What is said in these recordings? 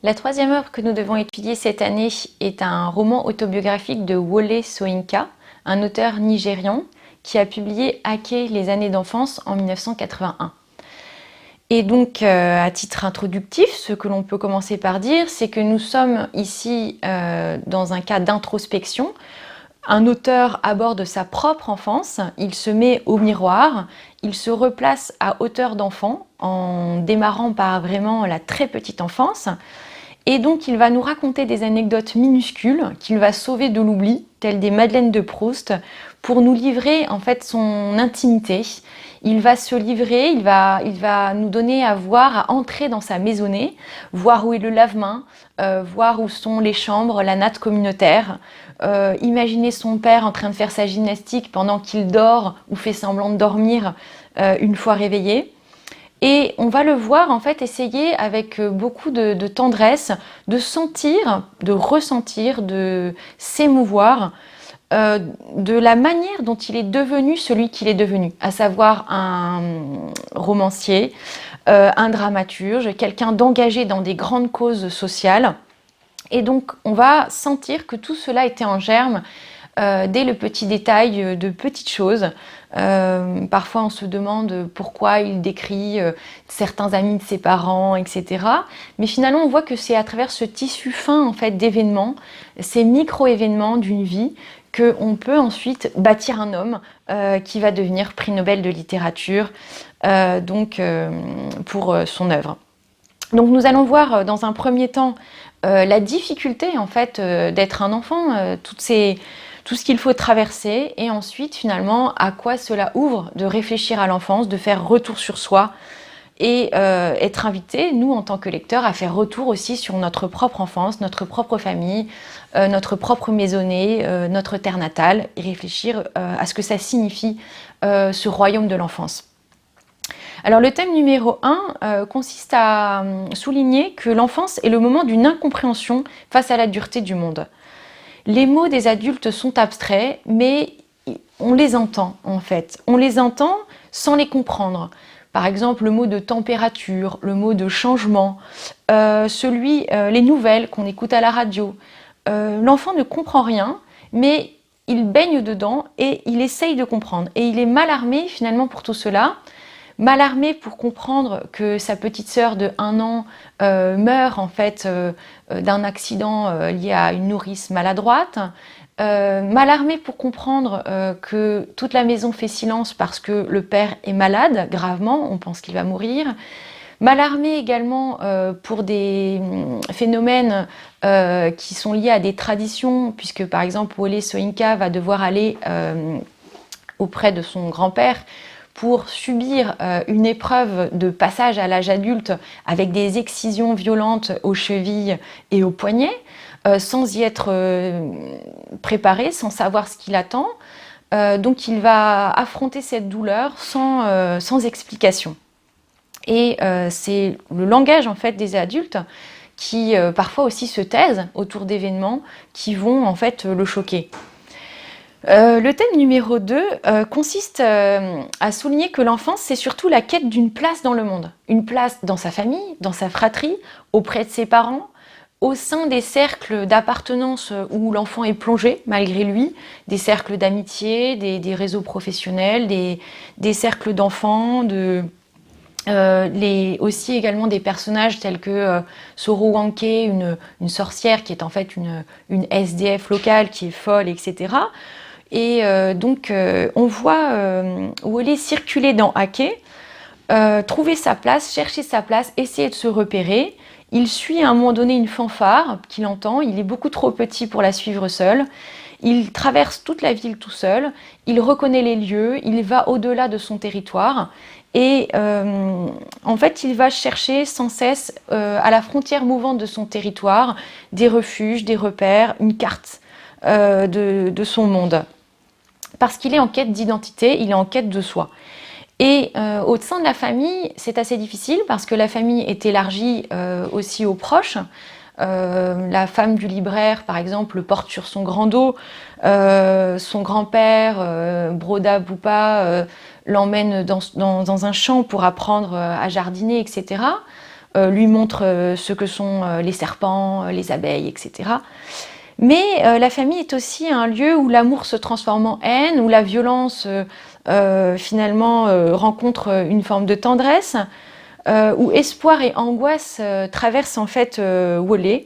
La troisième œuvre que nous devons étudier cette année est un roman autobiographique de Wole Soyinka, un auteur nigérian qui a publié Ake, les années d'enfance en 1981. Et donc, à titre introductif, ce que l'on peut commencer par dire, c'est que nous sommes ici dans un cas d'introspection. Un auteur aborde sa propre enfance, il se met au miroir, il se replace à hauteur d'enfant en démarrant par vraiment la très petite enfance. Et donc il va nous raconter des anecdotes minuscules qu'il va sauver de l'oubli, telles des Madeleines de Proust, pour nous livrer en fait son intimité. Il va se livrer, il va nous donner à voir, à entrer dans sa maisonnée, voir où est le lave-main, voir où sont les chambres, la natte communautaire, imaginer son père en train de faire sa gymnastique pendant qu'il dort ou fait semblant de dormir une fois réveillé. Et on va le voir en fait essayer avec beaucoup de tendresse de sentir, de ressentir, de s'émouvoir de la manière dont il est devenu celui qu'il est devenu, à savoir un romancier, un dramaturge, quelqu'un d'engagé dans des grandes causes sociales. Et donc on va sentir que tout cela était en germe dès le petit détail de petites choses. Parfois on se demande pourquoi il décrit certains amis de ses parents, etc. Mais finalement on voit que c'est à travers ce tissu fin en fait d'événements, ces micro-événements d'une vie, qu'on peut ensuite bâtir un homme qui va devenir prix Nobel de littérature pour son œuvre. Donc nous allons voir dans un premier temps la difficulté en fait d'être un enfant, tout ce qu'il faut traverser, et ensuite finalement à quoi cela ouvre de réfléchir à l'enfance, de faire retour sur soi et être invité, nous en tant que lecteurs, à faire retour aussi sur notre propre enfance, notre propre famille, notre propre maisonnée, notre terre natale, et réfléchir à ce que ça signifie ce royaume de l'enfance. Alors le thème numéro 1 consiste à souligner que l'enfance est le moment d'une incompréhension face à la dureté du monde. Les mots des adultes sont abstraits, mais on les entend en fait. On les entend sans les comprendre. Par exemple, le mot de température, le mot de changement, les nouvelles qu'on écoute à la radio. L'enfant ne comprend rien, mais il baigne dedans et il essaye de comprendre. Et il est mal armé finalement pour tout cela. Mal armé pour comprendre que sa petite sœur de 1 an meurt en fait d'un accident lié à une nourrice maladroite. Mal armé pour comprendre que toute la maison fait silence parce que le père est malade, gravement, on pense qu'il va mourir. Mal armé également pour des phénomènes qui sont liés à des traditions, puisque par exemple Wole Soyinka va devoir aller auprès de son grand-père pour subir une épreuve de passage à l'âge adulte avec des excisions violentes aux chevilles et aux poignets, sans y être préparé, sans savoir ce qu'il attend. Donc il va affronter cette douleur sans explication. Et c'est le langage en fait des adultes qui parfois aussi se taisent autour d'événements qui vont en fait le choquer. Le thème numéro 2 consiste à souligner que l'enfance, c'est surtout la quête d'une place dans le monde. Une place dans sa famille, dans sa fratrie, auprès de ses parents, au sein des cercles d'appartenance où l'enfant est plongé, malgré lui, des cercles d'amitié, des réseaux professionnels, des cercles d'enfants, aussi également des personnages tels que Soro Wanke, une sorcière qui est en fait une SDF locale qui est folle, etc. Et on voit Wole circuler dans Ake, trouver sa place, chercher sa place, essayer de se repérer. Il suit à un moment donné une fanfare qu'il entend, il est beaucoup trop petit pour la suivre seul. Il traverse toute la ville tout seul, il reconnaît les lieux, il va au-delà de son territoire. Et en fait, il va chercher sans cesse, à la frontière mouvante de son territoire, des refuges, des repères, une carte de son monde. Parce qu'il est en quête d'identité, il est en quête de soi. Et au sein de la famille, c'est assez difficile parce que la famille est élargie aussi aux proches. La femme du libraire, par exemple, le porte sur son grand dos. Son grand-père, Broda Boupa, l'emmène dans un champ pour apprendre à jardiner, etc. lui montre ce que sont les serpents, les abeilles, etc. Mais la famille est aussi un lieu où l'amour se transforme en haine, où la violence finalement rencontre une forme de tendresse, où espoir et angoisse traversent en fait Wole.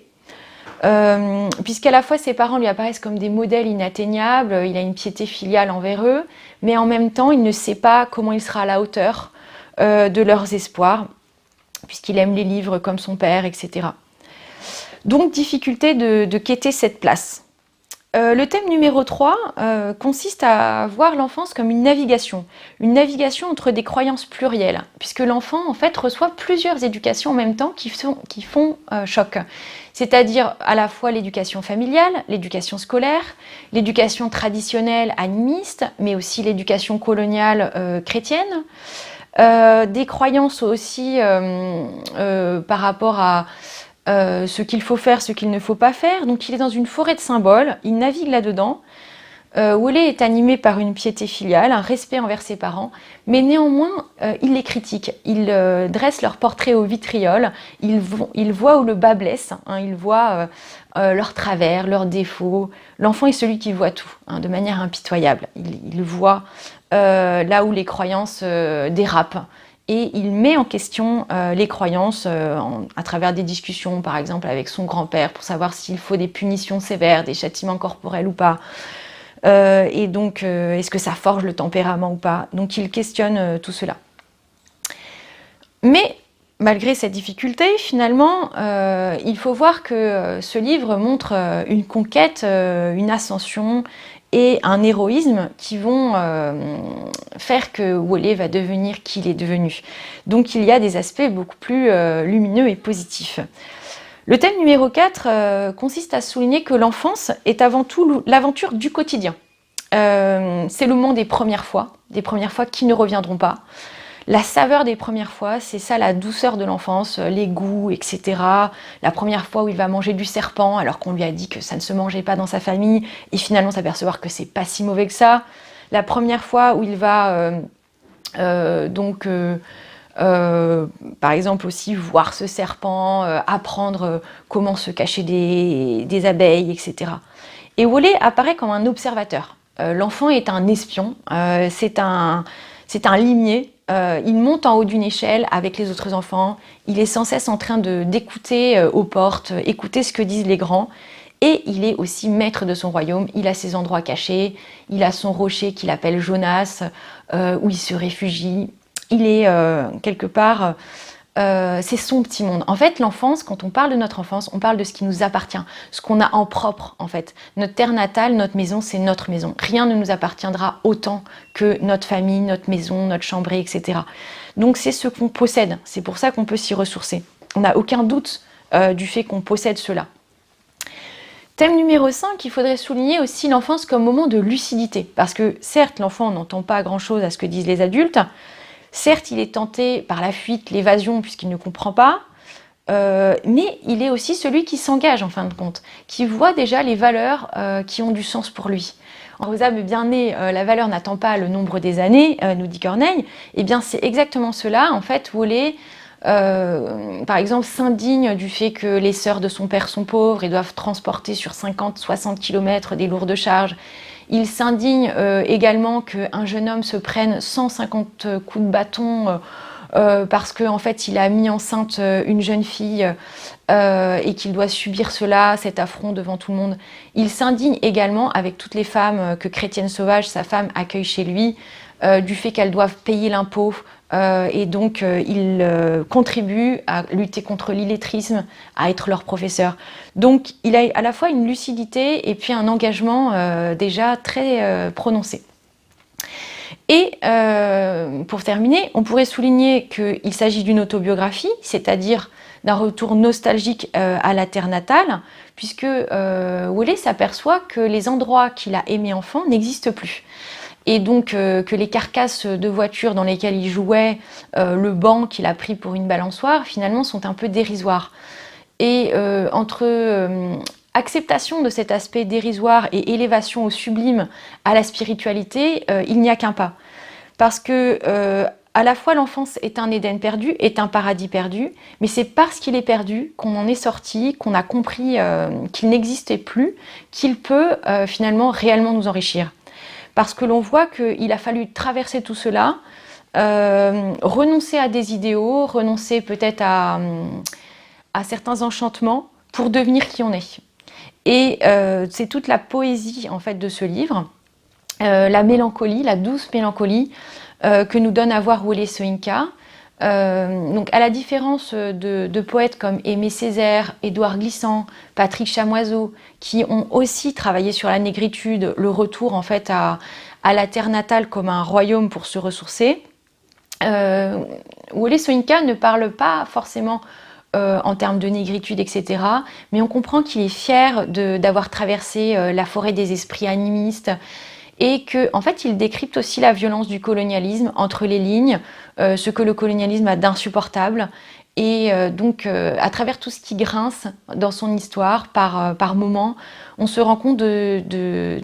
Puisqu'à la fois ses parents lui apparaissent comme des modèles inatteignables, il a une piété filiale envers eux, mais en même temps il ne sait pas comment il sera à la hauteur de leurs espoirs, puisqu'il aime les livres comme son père, etc. Donc difficulté de quêter cette place. Le thème numéro 3 consiste à voir l'enfance comme une navigation entre des croyances plurielles, puisque l'enfant en fait reçoit plusieurs éducations en même temps qui font choc. C'est-à-dire à la fois l'éducation familiale, l'éducation scolaire, l'éducation traditionnelle animiste, mais aussi l'éducation coloniale chrétienne, des croyances aussi par rapport à ce qu'il faut faire, ce qu'il ne faut pas faire. Donc il est dans une forêt de symboles, il navigue là-dedans. Wole est animé par une piété filiale, un respect envers ses parents, mais néanmoins, il les critique. Il dresse leur portrait au vitriol, il voit où le bas blesse, hein, il voit leurs travers, leurs défauts. L'enfant est celui qui voit tout, hein, de manière impitoyable. Il voit là où les croyances dérapent. Et il met en question les croyances à travers des discussions, par exemple avec son grand-père, pour savoir s'il faut des punitions sévères, des châtiments corporels ou pas. Et donc, est-ce que ça forge le tempérament ou pas? Donc, il questionne tout cela. Mais, malgré cette difficulté, finalement, il faut voir que ce livre montre une conquête, une ascension et un héroïsme qui vont faire que Wole va devenir qui il est devenu. Donc, il y a des aspects beaucoup plus lumineux et positifs. Le thème numéro 4 consiste à souligner que l'enfance est avant tout l'aventure du quotidien. C'est le moment des premières fois qui ne reviendront pas. La saveur des premières fois, c'est ça la douceur de l'enfance, les goûts, etc. La première fois où il va manger du serpent alors qu'on lui a dit que ça ne se mangeait pas dans sa famille et finalement s'apercevoir que c'est pas si mauvais que ça. La première fois où il va par exemple aussi voir ce serpent, apprendre comment se cacher des abeilles, etc. Et Wole apparaît comme un observateur. L'enfant est un espion, c'est un limier. Il monte en haut d'une échelle avec les autres enfants. Il est sans cesse en train d'écouter aux portes, écouter ce que disent les grands. Et il est aussi maître de son royaume. Il a ses endroits cachés. Il a son rocher qu'il appelle Jonas, où il se réfugie. Il est quelque part, c'est son petit monde. En fait, l'enfance, quand on parle de notre enfance, on parle de ce qui nous appartient, ce qu'on a en propre, en fait. Notre terre natale, notre maison, c'est notre maison. Rien ne nous appartiendra autant que notre famille, notre maison, notre chambrée, etc. Donc, c'est ce qu'on possède. C'est pour ça qu'on peut s'y ressourcer. On n'a aucun doute du fait qu'on possède cela. Thème numéro 5, il faudrait souligner aussi l'enfance comme moment de lucidité. Parce que, certes, l'enfant n'entend pas grand-chose à ce que disent les adultes. Certes, il est tenté par la fuite, l'évasion, puisqu'il ne comprend pas, mais il est aussi celui qui s'engage en fin de compte, qui voit déjà les valeurs qui ont du sens pour lui. En aux âmes bien nées, la valeur n'attend pas le nombre des années, nous dit Corneille. Eh bien, c'est exactement cela. En fait, Wole, par exemple, s'indigne du fait que les sœurs de son père sont pauvres et doivent transporter sur 50-60 km des lourdes charges. Il s'indigne également qu'un jeune homme se prenne 150 coups de bâton parce qu'en fait, il a mis enceinte une jeune fille et qu'il doit subir cela, cet affront devant tout le monde. Il s'indigne également avec toutes les femmes que Chrétienne Sauvage, sa femme, accueille chez lui, du fait qu'elles doivent payer l'impôt. Et donc, il contribue à lutter contre l'illettrisme, à être leur professeur. Donc, il a à la fois une lucidité et puis un engagement déjà très prononcé. Et pour terminer, on pourrait souligner qu'il s'agit d'une autobiographie, c'est-à-dire d'un retour nostalgique à la terre natale, puisque Wole s'aperçoit que les endroits qu'il a aimés enfant n'existent plus. Et donc que les carcasses de voitures dans lesquelles il jouait, le banc qu'il a pris pour une balançoire, finalement sont un peu dérisoires. Et entre acceptation de cet aspect dérisoire et élévation au sublime à la spiritualité, il n'y a qu'un pas. Parce que à la fois l'enfance est un Éden perdu, est un paradis perdu, mais c'est parce qu'il est perdu qu'on en est sorti, qu'on a compris qu'il n'existait plus, qu'il peut finalement réellement nous enrichir. Parce que l'on voit qu'il a fallu traverser tout cela, renoncer à des idéaux, renoncer peut-être à certains enchantements pour devenir qui on est. Et c'est toute la poésie en fait de ce livre, la mélancolie, la douce mélancolie que nous donne à voir Wole Soyinka. Donc à la différence de poètes comme Aimé Césaire, Édouard Glissant, Patrick Chamoiseau, qui ont aussi travaillé sur la négritude, le retour en fait à la terre natale comme un royaume pour se ressourcer, Wole Soyinka ne parle pas forcément en termes de négritude, etc. Mais on comprend qu'il est fier d'avoir traversé la forêt des esprits animistes et qu'en fait, il décrypte aussi la violence du colonialisme entre les lignes, ce que le colonialisme a d'insupportable. Et donc, à travers tout ce qui grince dans son histoire, par moments, on se rend compte de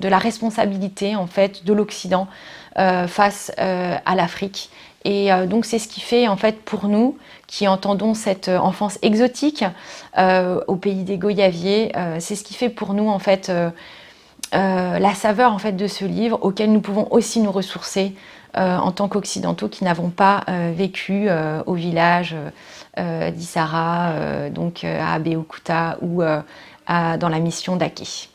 la responsabilité en fait de l'Occident face à l'Afrique. Et donc c'est ce qui fait en fait pour nous qui entendons cette enfance exotique au pays des Goyaviers, c'est ce qui fait pour nous en fait la saveur en fait de ce livre auquel nous pouvons aussi nous ressourcer en tant qu'occidentaux qui n'avons pas vécu au village d'Issara, donc à Abeokuta ou dans la mission d'Ake.